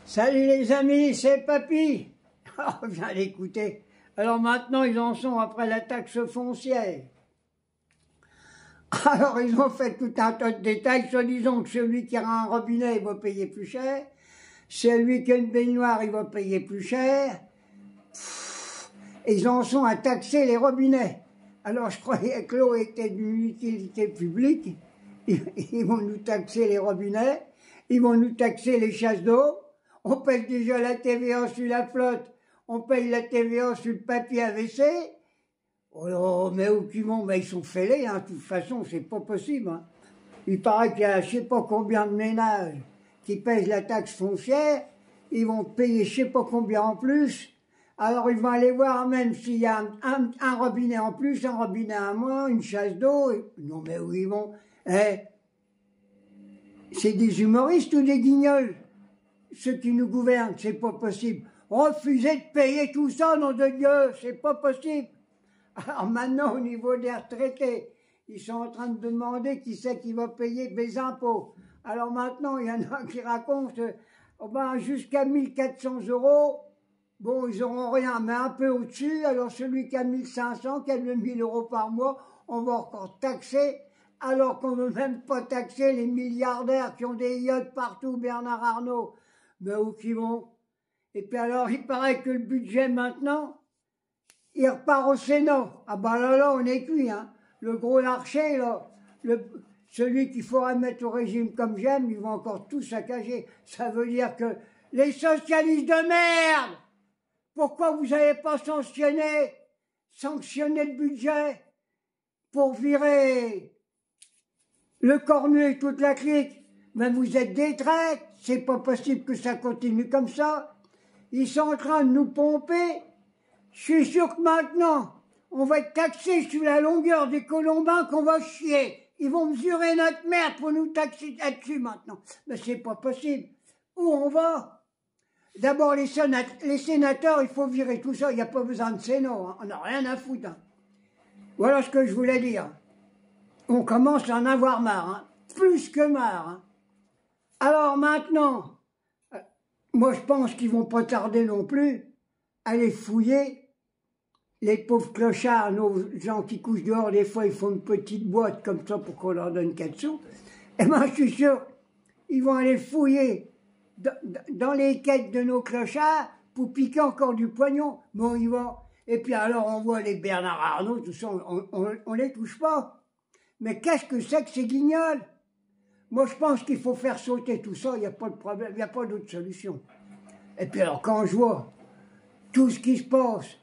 Salut les amis, c'est Papy. Oh, viens l'écouter. Alors maintenant, ils en sont après la taxe foncière. Alors ils ont fait tout un tas de détails, soi-disant que celui qui a un robinet, il va payer plus cher. Celui qui a une baignoire, il va payer plus cher. Et ils en sont à taxer les robinets. Alors je croyais que l'eau était d'une utilité publique. Ils vont nous taxer les robinets, ils vont nous taxer les chasses d'eau. On paye déjà la TVA sur la flotte, on paye la TVA sur le papier AVC. Oh, mais où qu'ils vont, mais ils sont fêlés, hein, de toute façon, c'est pas possible. Hein. Il paraît qu'il y a je sais pas combien de ménages qui payent la taxe foncière, ils vont payer je sais pas combien en plus. Alors ils vont aller voir même s'il y a un robinet en plus, un robinet en moins, une chasse d'eau. Non mais où ils vont? Eh, c'est des humoristes ou des guignols? Ceux qui nous gouvernent, c'est pas possible. Refusez de payer tout ça, nom de Dieu, c'est pas possible. Alors maintenant, au niveau des retraités, ils sont en train de demander qui c'est qui va payer des impôts. Alors maintenant, il y en a qui racontent, oh ben, jusqu'à 1400 €, bon, ils n'auront rien, mais un peu au-dessus. Alors celui qui a 1500, qui a 2000 € par mois, on va encore taxer, alors qu'on ne veut même pas taxer les milliardaires qui ont des yachts partout, Bernard Arnault. Mais où qu'ils vont? Et puis alors, il paraît que le budget maintenant, il repart au Sénat. Ah ben là, on est cuit, hein. Le gros Larcher, là, celui qu'il faudra mettre au régime comme j'aime, ils vont encore tout saccager. Ça veut dire que les socialistes de merde, pourquoi vous n'avez pas sanctionné le budget pour virer le Cornu et toute la clique? Mais vous êtes des traîtres, c'est pas possible que ça continue comme ça. Ils sont en train de nous pomper. Je suis sûr que maintenant, on va être taxé sur la longueur des colombins qu'on va chier. Ils vont mesurer notre merde pour nous taxer là-dessus maintenant. Mais c'est pas possible. Où on va? D'abord, les sénateurs, il faut virer tout ça. Il n'y a pas besoin de Sénat. Hein. On n'a rien à foutre. Hein. Voilà ce que je voulais dire. On commence à en avoir marre. Hein. Plus que marre. Hein. Alors maintenant, moi je pense qu'ils vont pas tarder non plus à aller fouiller les pauvres clochards, nos gens qui couchent dehors, des fois ils font une petite boîte comme ça pour qu'on leur donne 4 sous. Et moi je suis sûr, ils vont aller fouiller dans les quêtes de nos clochards pour piquer encore du pognon. Bon, ils vont. Et puis alors on voit les Bernard Arnault, tout ça, on les touche pas. Mais qu'est-ce que c'est que ces guignols? Moi, je pense qu'il faut faire sauter tout ça, il n'y a pas de problème, il n'y a pas d'autre solution. Et puis alors, quand je vois tout ce qui se passe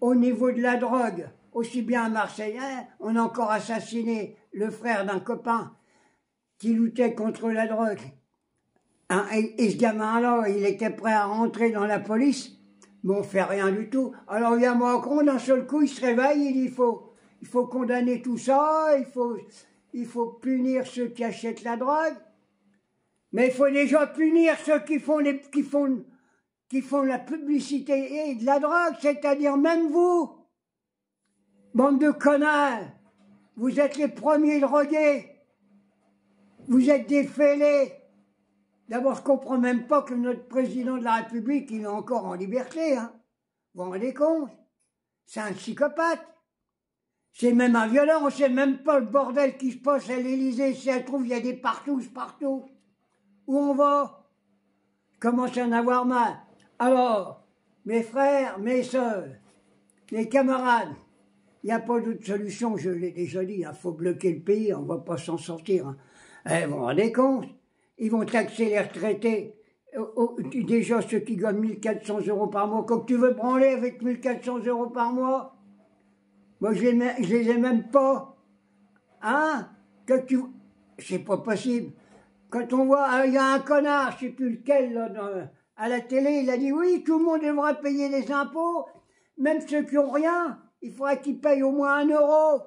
au niveau de la drogue, aussi bien à Marseille, hein, on a encore assassiné le frère d'un copain qui luttait contre la drogue. Hein, et ce gamin-là, il était prêt à rentrer dans la police, mais on ne fait rien du tout. Alors il y a Macron, d'un seul coup, il se réveille, il dit il faut condamner tout ça, il faut punir ceux qui achètent la drogue, mais il faut déjà punir ceux qui font la publicité de la drogue, c'est-à-dire même vous, bande de connards, vous êtes les premiers drogués, vous êtes des fêlés. D'abord, je ne comprends même pas que notre président de la République, il est encore en liberté, hein. Vous vous rendez compte? C'est un psychopathe. C'est même un violeur, on ne sait même pas le bordel qui se passe à l'Élysée. Si elle trouve, il y a des partous partout. Où on va? Je commence à en avoir marre. Alors, mes frères, mes sœurs, mes camarades, il n'y a pas d'autre solution, je l'ai déjà dit, il faut bloquer le pays, on ne va pas s'en sortir. Hein. Vous vous rendez compte? Ils vont taxer les retraités. Déjà, ceux qui gagnent 1400 € par mois, quand tu veux branler avec 1400 € par mois, moi, je les ai même pas. Hein? C'est pas possible. Quand on voit, il y a un connard, je sais plus lequel, là, à la télé, il a dit oui, tout le monde devrait payer les impôts, même ceux qui ont rien, il faudrait qu'ils payent au moins 1 €.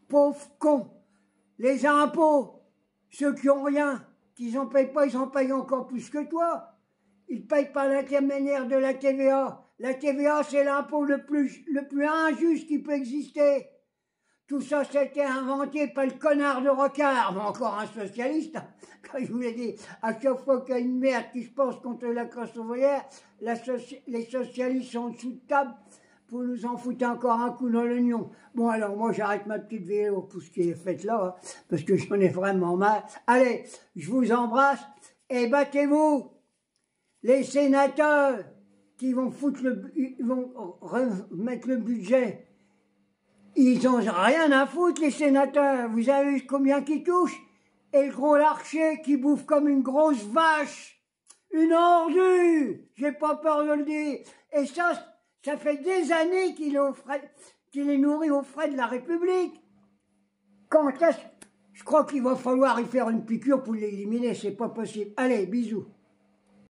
Pauvres cons. Les impôts, ceux qui ont rien, qu'ils en payent pas, ils en payent encore plus que toi. Ils payent par l'intermédiaire de la TVA. La TVA, c'est l'impôt le plus injuste qui peut exister. tout ça c'était inventé par le connard de Rocard, mais encore un socialiste. Quand je vous l'ai dit, à chaque fois qu'il y a une merde qui se passe contre la classe ouvrière, les socialistes sont dessous de table pour nous en foutre encore un coup dans l'oignon. Bon alors moi j'arrête ma petite vidéo pour ce qui est fait là, hein, parce que j'en ai vraiment marre. Allez, je vous embrasse et battez-vous, les sénateurs qui vont ils vont remettre le budget. Ils ont rien à foutre, les sénateurs. Vous avez vu combien qui touchent? Et le gros Larcher qui bouffe comme une grosse vache. Une ordure. J'ai pas peur de le dire. Et ça fait des années qu'il est nourri aux frais de la République. Quand est-ce? Je crois qu'il va falloir y faire une piqûre pour l'éliminer. C'est pas possible. Allez, bisous.